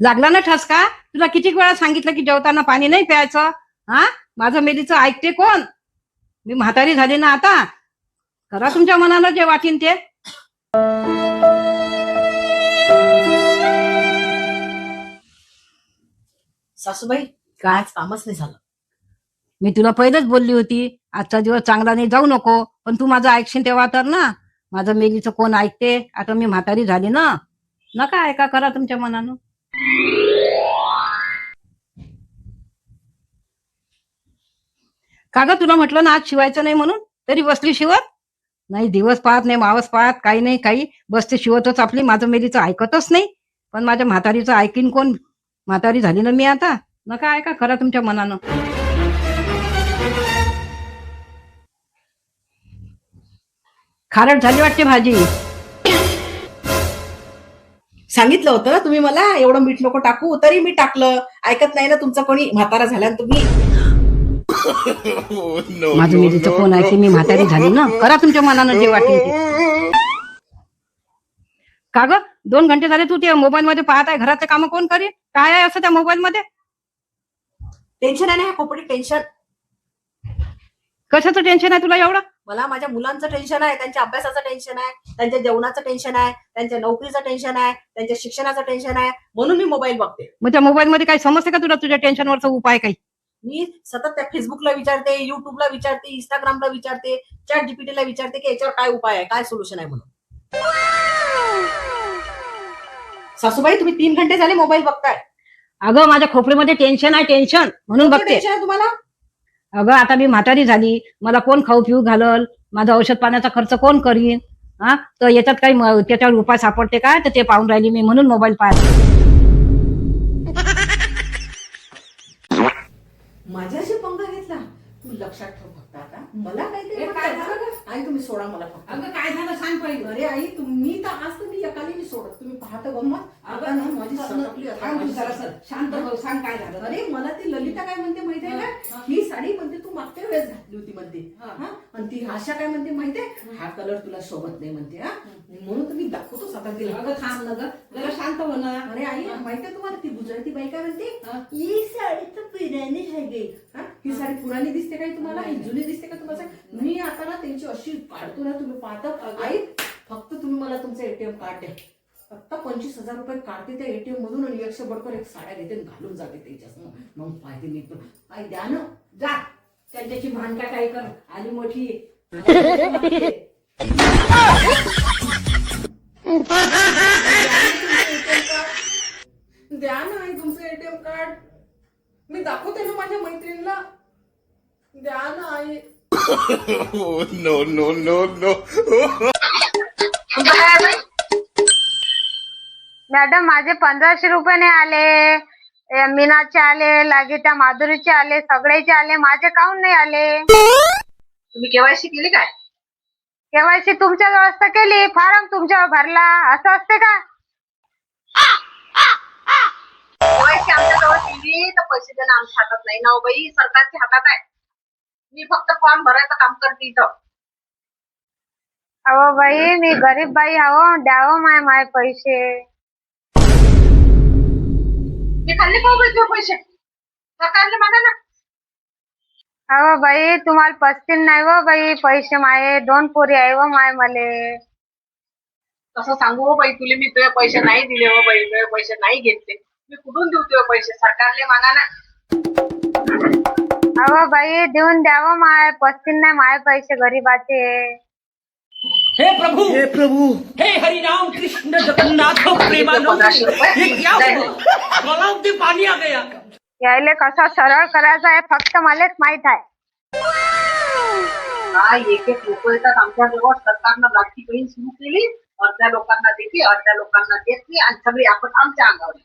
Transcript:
लागला ना ठसका? तुला किती वेळा सांगितलं की जेवताना पाणी नाही प्यायचं? हा, माझं मेलीचं ऐकते कोण? मी म्हातारी झाली ना आता. करा तुमच्या मनानं जे वाटेन ते. सासूबाई काय? आज कामच नाही झालं. मी तुला पहिलेच बोलली होती आजचा दिवस चांगला नाही, जाऊ नको. पण तू माझं ऐकशील तेव्हा तर ना. माझं मेलीचं कोण ऐकते? आता मी म्हातारी झाली ना. नका ऐका, करा तुमच्या मनानं. का ग, तुला म्हटलं ना आज शिवायचं नाही म्हणून, तरी बसली शिवत? नाही दिवस पाहत नाही मावस पाहत काही नाही, काही बसते शिवतच आपली. माझं मेलीचं ऐकतच नाही. पण माझ्या म्हातारीचं ऐकीन कोण? म्हातारी झाली ना मी आता. नका ऐका, करा तुमच्या मनानं. खारट झाली वाटते भाजी. सांगितलं होतं तुम्ही मला एवढं मीठ नको टाकू, तरी मी टाकलं. ऐकत नाही ना तुमचं कोणी. म्हातारा झाल्या ना तुम्ही. माझं मेलीचं कोण ऐकते? मी म्हातारी झाली ना. करा तुमच्या मनानं जे वाटेल ते. का ग, 2 घंटे झाले तू ते मोबाईल मध्ये पाहत आहे. घराचे काम कोण करेल? काय आहे असं त्या मोबाईल मध्ये? टेन्शन आहे ना खोपडी, टेन्शन. कशाचं टेन्शन आहे तुला एवढं? मला माझ्या मुलांचं टेन्शन आहे, त्यांच्या अभ्यासाचं टेन्शन आहे, त्यांच्या जेवणाचं टेन्शन आहे, त्यांच्या नोकरीचं टेन्शन आहे, त्यांच्या शिक्षणाचं टेन्शन आहे. म्हणून मी मोबाईल बघते. मग त्या मोबाईल मध्ये काही समजते का तुला तुझ्या टेन्शनवरचा उपाय काही? मी सतत त्या फेसबुकला विचारते, युट्यूबला विचारते, इंस्टाग्रामला विचारते, चॅट जीपीटीला विचारते की याच्यावर काय उपाय आहे, काय सोल्युशन आहे म्हणून. सासूबाई तुम्ही 3 घंटे झाले मोबाईल बघताय. अगं माझ्या खोपडीमध्ये टेन्शन आहे, टेन्शन म्हणून बघते. टेन्शन आहे तुम्हाला? अगं आता मी म्हातारी झाली, मला कोण खाऊ पिऊ घालल? माझा औषध पाण्याचा खर्च कोण करीन? हा, तर याच्यात काही त्याच्यावर उपाय सापडते काय? तर ते पाहून राहिली मी, म्हणून मोबाईल पाहते. माझ्याशी पंगा घेतला तू? लक्षात ठेव फक्त आता मला काहीतरी काय झालं. आई तुम्ही सोडा मला फक्त. अगं काय झालं सांग पहिले. अरे आई तुम्ही तर आज तुम्ही एकाने मी सोडत. तुम्ही पाहता गंमत. आता ना माझी सटकली आता. माझी शांत हो, सांग काय झालं. अरे मला ती ललिता काय म्हणते माहितीये का? ही साडी म्हणते तू मागच्या वेळेस घातली होती म्हणते. हा, आणि ती आशा काय म्हणते माहितीये? हा कलर तुला शोभत नाही म्हणते. हा, म्हणून तुम्ही दाखवतोच आता तिला. अगं थांब ना ग, जरा शांत हो ना. अरे आई माहितीये तुम्हाला ती गुजराती बाई काय म्हणते? ही साडी तर पुराणी आहे गे. ही साडी पुराणी दिसते काय तुम्हाला? ही जुनी दिसते का तुम्हाला? मी आता ना त्यांची अशी काढतो ना, तुम्ही पाहता. आई फक्त तुम्ही मला तुमचं एटीएम कार्ड द्या. फक्त 25,000 रुपये काढते त्या एटीएम मधून आणि 100 बडकर एक साड्या घेते घालून जाते त्याच्यासमोर. मग पाहिजे मी पण. आई द्या ना. जा त्यांच्याची भांडका काय कर, आली मोठी. द्या ना आई तुमचं एटीएम कार्ड. मी दाखवते ना माझ्या मैत्रिणीला. द्या ना आई. No, no, no, no. Madam माझे 1500 रुपये नाही आले. मीनाचे आले, लागे त्या माधुरीचे आले, सगळ्याचे आले. माझे काहून नाही आले? तुम्ही केवायसी केली काय? केवायसी तुमच्या व्यवस्था केली, फॉर्म तुमच्यावर भरला, असं असते का? केवायसी आमच्याजवळ केली तर पैसे देणं आमच्या हातात नाही ना बाई, सरकारच्या हातात आहे. मी फक्त फॉर्म भरायचं काम करते इथं. अहो बाई मी गरीब बाई आहो, द्यावं माय पैसे. मी खाल्ले का तुझे पैसे? सरकारले मागा ना. अहो बाई तुम्हाला पसतील नाही व बाई पैसे माये. 2 पोरी आहे व माय मले. कसं सांगू हो बाई तुले, मी तुझे पैसे नाही दिले हो बाई, तुझे पैसे नाही घेतले. मी कुठून देऊ तुझे पैसे? सरकारले मागा ना. अहो बाई देऊन द्यावं माय, पसतील नाही माय पैसे गरीबाचे. हे प्रभु, हे हरि राम कृष्ण जगन्नाथ प्रेमानंद, 1500 रुपये. ये क्या हुआ? गलाव में पानी आ गया. यायले कसा सरळ करायचा आहे फक्त मलाच माहित आहे. काय एक लोक येतात आमच्याजवळ. सरकारनं लाठी बहीण सुरू केली. अर्ध्या लोकांना देते, अर्ध्या लोकांना देत नाही, आणि सगळे आपण आमच्या अंगावर.